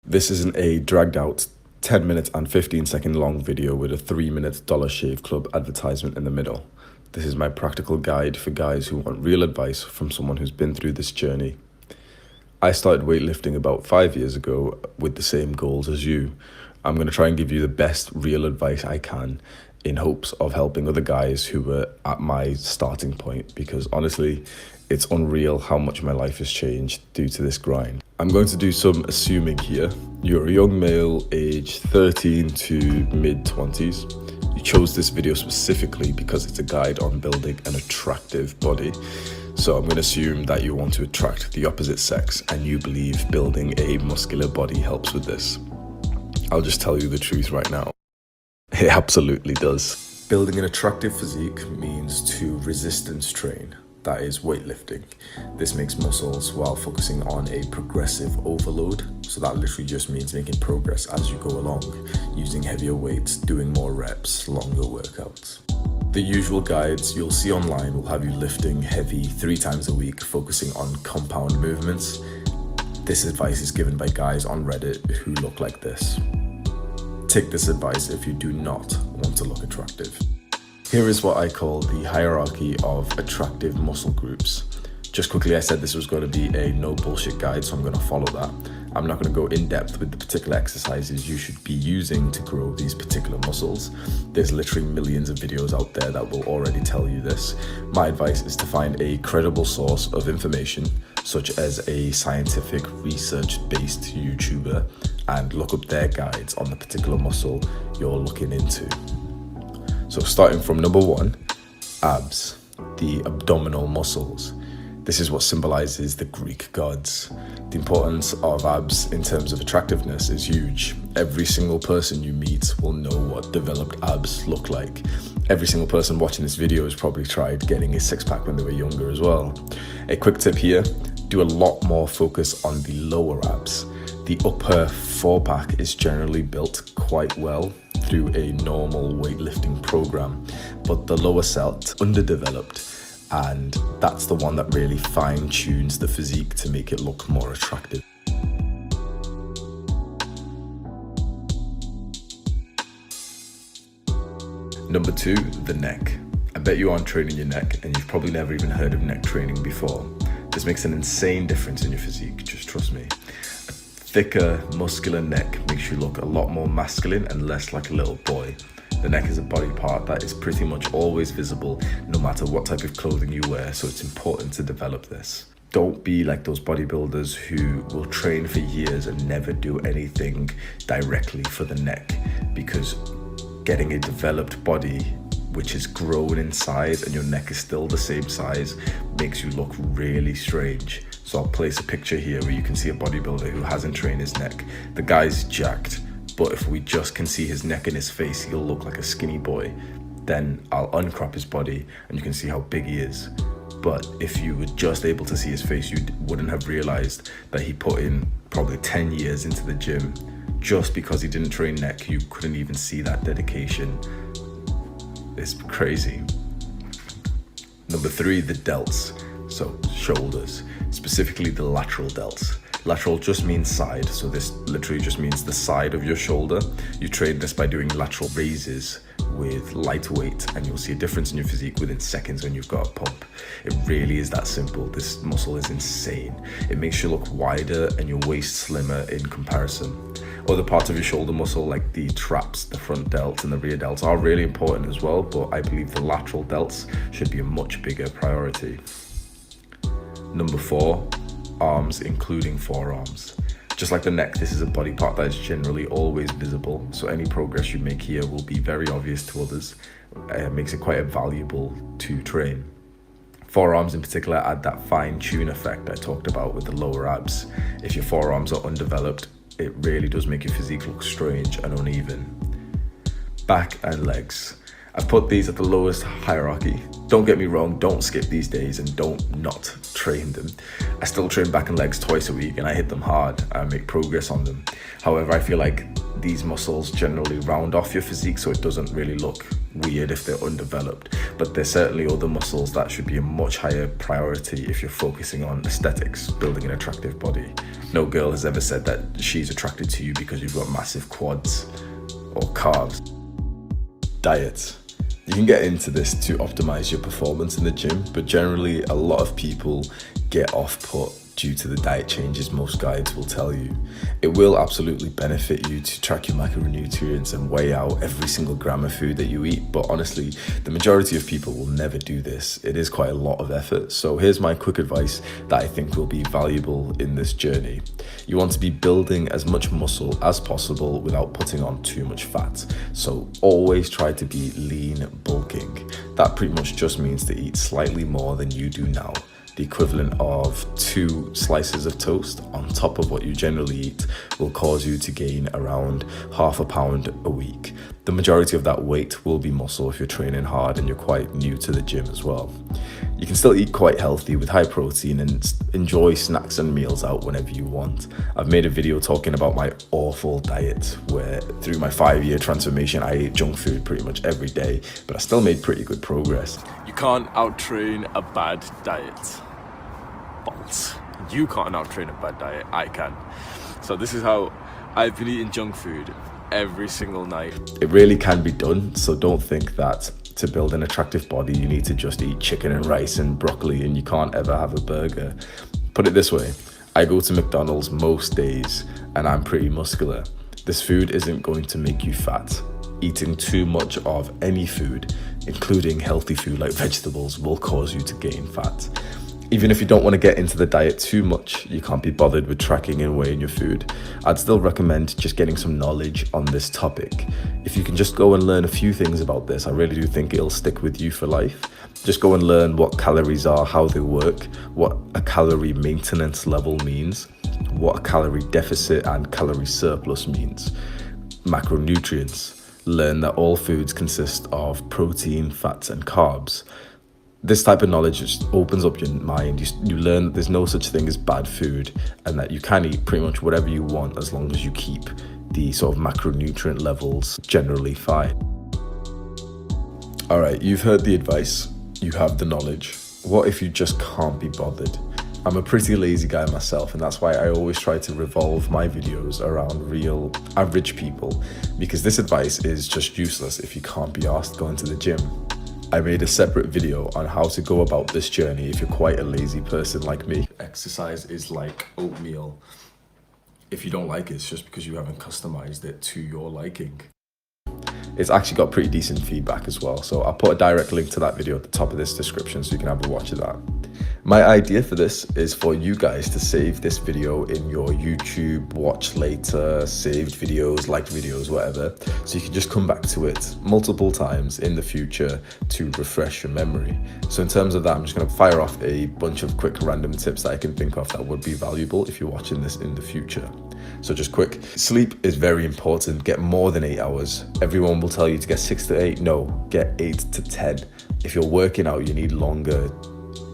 This isn't a dragged out 10 minutes and 15-second long video with a 3-minute Dollar Shave Club advertisement in the middle. This is my practical guide for guys who want real advice from someone who's been through this journey. I started weightlifting about 5 years ago with the same goals as you. I'm going to try and give you the best real advice I can in hopes of helping other guys who were at my starting point, because honestly, it's unreal how much my life has changed due to this grind. I'm going to do some assuming here. You're a young male aged 13 to mid-20s. You chose this video specifically because it's a guide on building an attractive body. So I'm going to assume that you want to attract the opposite sex and you believe building a muscular body helps with this. I'll just tell you the truth right now. It absolutely does. Building an attractive physique means to resistance train. That is weightlifting. This makes muscles while focusing on a progressive overload. So that literally just means making progress as you go along, using heavier weights, doing more reps, longer workouts. The usual guides you'll see online will have you lifting heavy 3 times a week, focusing on compound movements. This advice is given by guys on Reddit who look like this. Take this advice if you do not want to look attractive. Here is what I call the hierarchy of attractive muscle groups. Just quickly, I said this was going to be a no bullshit guide, so I'm going to follow that. I'm not going to go in depth with the particular exercises you should be using to grow these particular muscles. There's literally millions of videos out there that will already tell you this. My advice is to find a credible source of information, such as a scientific research-based YouTuber, and look up their guides on the particular muscle you're looking into. So starting from number 1, abs, the abdominal muscles. This is what symbolizes the Greek gods. The importance of abs in terms of attractiveness is huge. Every single person you meet will know what developed abs look like. Every single person watching this video has probably tried getting a six-pack when they were younger as well. A quick tip here, do a lot more focus on the lower abs. The upper 4-pack is generally built quite well through a normal weightlifting program, but the lower cel's underdeveloped, and that's the one that really fine-tunes the physique to make it look more attractive. Number 2, the neck. I bet you aren't training your neck, and you've probably never even heard of neck training before. This makes an insane difference in your physique, just trust me. Thicker, muscular neck makes you look a lot more masculine and less like a little boy. The neck is a body part that is pretty much always visible no matter what type of clothing you wear, so it's important to develop this. Don't be like those bodybuilders who will train for years and never do anything directly for the neck, because getting a developed body which is grown in size and your neck is still the same size makes you look really strange. So I'll place a picture here where you can see a bodybuilder who hasn't trained his neck. The guy's jacked, but if we just can see his neck and his face, he'll look like a skinny boy. Then I'll uncrop his body and you can see how big he is. But if you were just able to see his face, you wouldn't have realized that he put in probably 10 years into the gym. Just because he didn't train neck, you couldn't even see that dedication. It's crazy. Number 3, the delts. So shoulders, specifically the lateral delts. Lateral just means side, so this literally just means the side of your shoulder. You train this by doing lateral raises with light weight, and you'll see a difference in your physique within seconds when you've got a pump. It really is that simple. This muscle is insane. It makes you look wider and your waist slimmer in comparison. Other parts of your shoulder muscle like the traps, the front delts and the rear delts are really important as well, but I believe the lateral delts should be a much bigger priority. Number 4, arms, including forearms. Just like the neck, this is a body part that is generally always visible, so any progress you make here will be very obvious to others. It makes it quite valuable to train. Forearms in particular add that fine-tune effect I talked about with the lower abs. If your forearms are undeveloped, it really does make your physique look strange and uneven. Back and legs. I've put these at the lowest hierarchy. Don't get me wrong, don't skip these days and don't not train them. I still train back and legs twice a week and I hit them hard. I make progress on them. However, I feel like these muscles generally round off your physique so it doesn't really look weird if they're undeveloped. But there's certainly other muscles that should be a much higher priority if you're focusing on aesthetics, building an attractive body. No girl has ever said that she's attracted to you because you've got massive quads or calves. Diet. You can get into this to optimize your performance in the gym, but generally a lot of people get off put due to the diet changes most guides will tell you. It will absolutely benefit you to track your macronutrients and weigh out every single gram of food that you eat, but honestly, the majority of people will never do this. It is quite a lot of effort. So here's my quick advice that I think will be valuable in this journey. You want to be building as much muscle as possible without putting on too much fat. So always try to be lean bulking. That pretty much just means to eat slightly more than you do now. The equivalent of 2 slices of toast on top of what you generally eat will cause you to gain around half a pound a week. The majority of that weight will be muscle if you're training hard and you're quite new to the gym as well. You can still eat quite healthy with high protein and enjoy snacks and meals out whenever you want. I've made a video talking about my awful diet where through my 5-year transformation I ate junk food pretty much every day, but I still made pretty good progress. You can't out-train a bad diet. Balls. You can't out-train a bad diet. I can. So this is how I've been eating junk food every single night. It really can be done, so don't think that to build an attractive body you need to just eat chicken and rice and broccoli and you can't ever have a burger. Put it this way, I go to McDonald's most days and I'm pretty muscular. This food isn't going to make you fat. Eating too much of any food, including healthy food like vegetables, will cause you to gain fat. Even if you don't want to get into the diet too much, you can't be bothered with tracking and weighing your food, I'd still recommend just getting some knowledge on this topic. If you can just go and learn a few things about this, I really do think it'll stick with you for life. Just go and learn what calories are, how they work, what a calorie maintenance level means, what a calorie deficit and calorie surplus means, macronutrients. Learn that all foods consist of protein, fats and carbs. This type of knowledge just opens up your mind. You learn that there's no such thing as bad food and that you can eat pretty much whatever you want as long as you keep the sort of macronutrient levels generally fine. All right, you've heard the advice, you have the knowledge. What if you just can't be bothered? I'm a pretty lazy guy myself, and that's why I always try to revolve my videos around real average people, because this advice is just useless if you can't be asked going to the gym. I made a separate video on how to go about this journey if you're quite a lazy person like me. Exercise is like oatmeal. If you don't like it, it's just because you haven't customized it to your liking. It's actually got pretty decent feedback as well, so I'll put a direct link to that video at the top of this description so you can have a watch of that. My idea for this is for you guys to save this video in your YouTube watch later, saved videos, liked videos, whatever, so you can just come back to it multiple times in the future to refresh your memory. So in terms of that, I'm just going to fire off a bunch of quick random tips that I can think of that would be valuable if you're watching this in the future. So just quick, sleep is very important. Get more than 8 hours. Everyone will tell you to get 6 to 8. No, get 8 to 10. If you're working out, you need longer.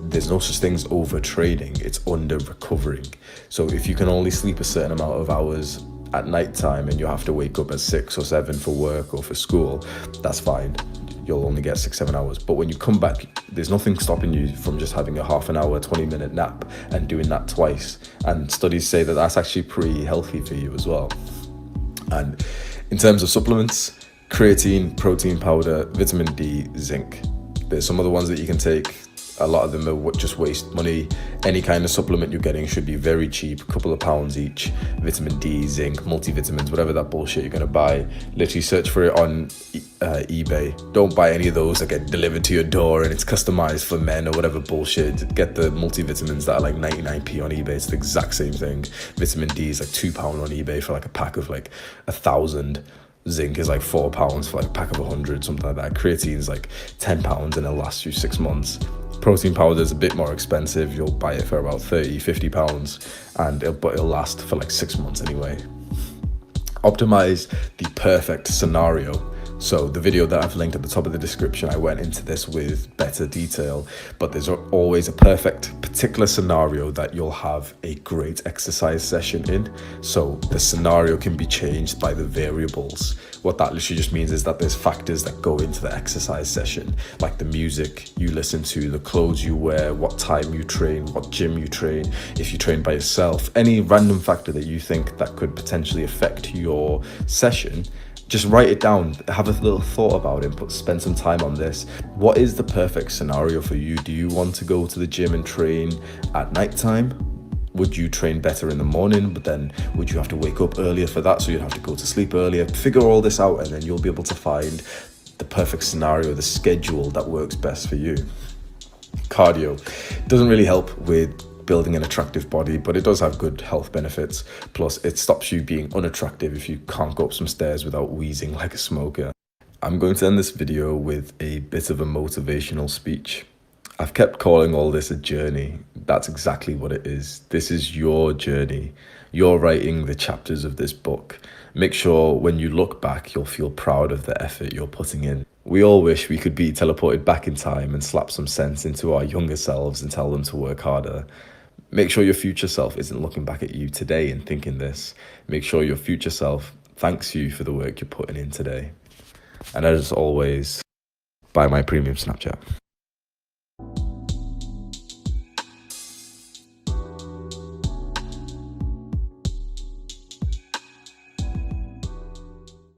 There's no such thing as overtraining, it's under recovering. So if you can only sleep a certain amount of hours at night time and you have to wake up at 6 or 7 for work or for school, that's fine. You'll only get 6-7 hours. But when you come back, there's nothing stopping you from just having a half an hour, 20-minute nap and doing that twice. And studies say that that's actually pretty healthy for you as well. And in terms of supplements, creatine, protein powder, vitamin D, zinc. There's some other ones that you can take. A lot of them are just waste money. Any kind of supplement you're getting should be very cheap, a couple of pounds each. Vitamin D, zinc, multivitamins, whatever that bullshit you're gonna buy. Literally search for it on eBay. Don't buy any of those that get delivered to your door and it's customized for men or whatever bullshit. Get the multivitamins that are like 99p on eBay. It's the exact same thing. Vitamin D is like £2 on eBay for like a pack of like 1,000. Zinc is like £4 for like a pack of 100, something like that. Creatine is like £10 and it'll last you 6 months. Protein powder is a bit more expensive. You'll buy it for about £30-50 and but it'll last for like 6 months anyway. Optimize the perfect scenario. So the video that I've linked at the top of the description, I went into this with better detail, but there's always a perfect particular scenario that you'll have a great exercise session in. So the scenario can be changed by the variables. What that literally just means is that there's factors that go into the exercise session, like the music you listen to, the clothes you wear, what time you train, what gym you train, if you train by yourself, any random factor that you think that could potentially affect your session. Just write it down, have a little thought about it, but spend some time on this. What is the perfect scenario for you? Do you want to go to the gym and train at nighttime? Would you train better in the morning, but then would you have to wake up earlier for that, so you'd have to go to sleep earlier? Figure all this out, and then you'll be able to find the perfect scenario, the schedule that works best for you. Cardio doesn't really help with building an attractive body, but it does have good health benefits. Plus, it stops you being unattractive if you can't go up some stairs without wheezing like a smoker. I'm going to end this video with a bit of a motivational speech. I've kept calling all this a journey. That's exactly what it is. This is your journey. You're writing the chapters of this book. Make sure when you look back, you'll feel proud of the effort you're putting in. We all wish we could be teleported back in time and slap some sense into our younger selves and tell them to work harder. Make sure your future self isn't looking back at you today and thinking this. Make sure your future self thanks you for the work you're putting in today. And as always, buy my premium Snapchat.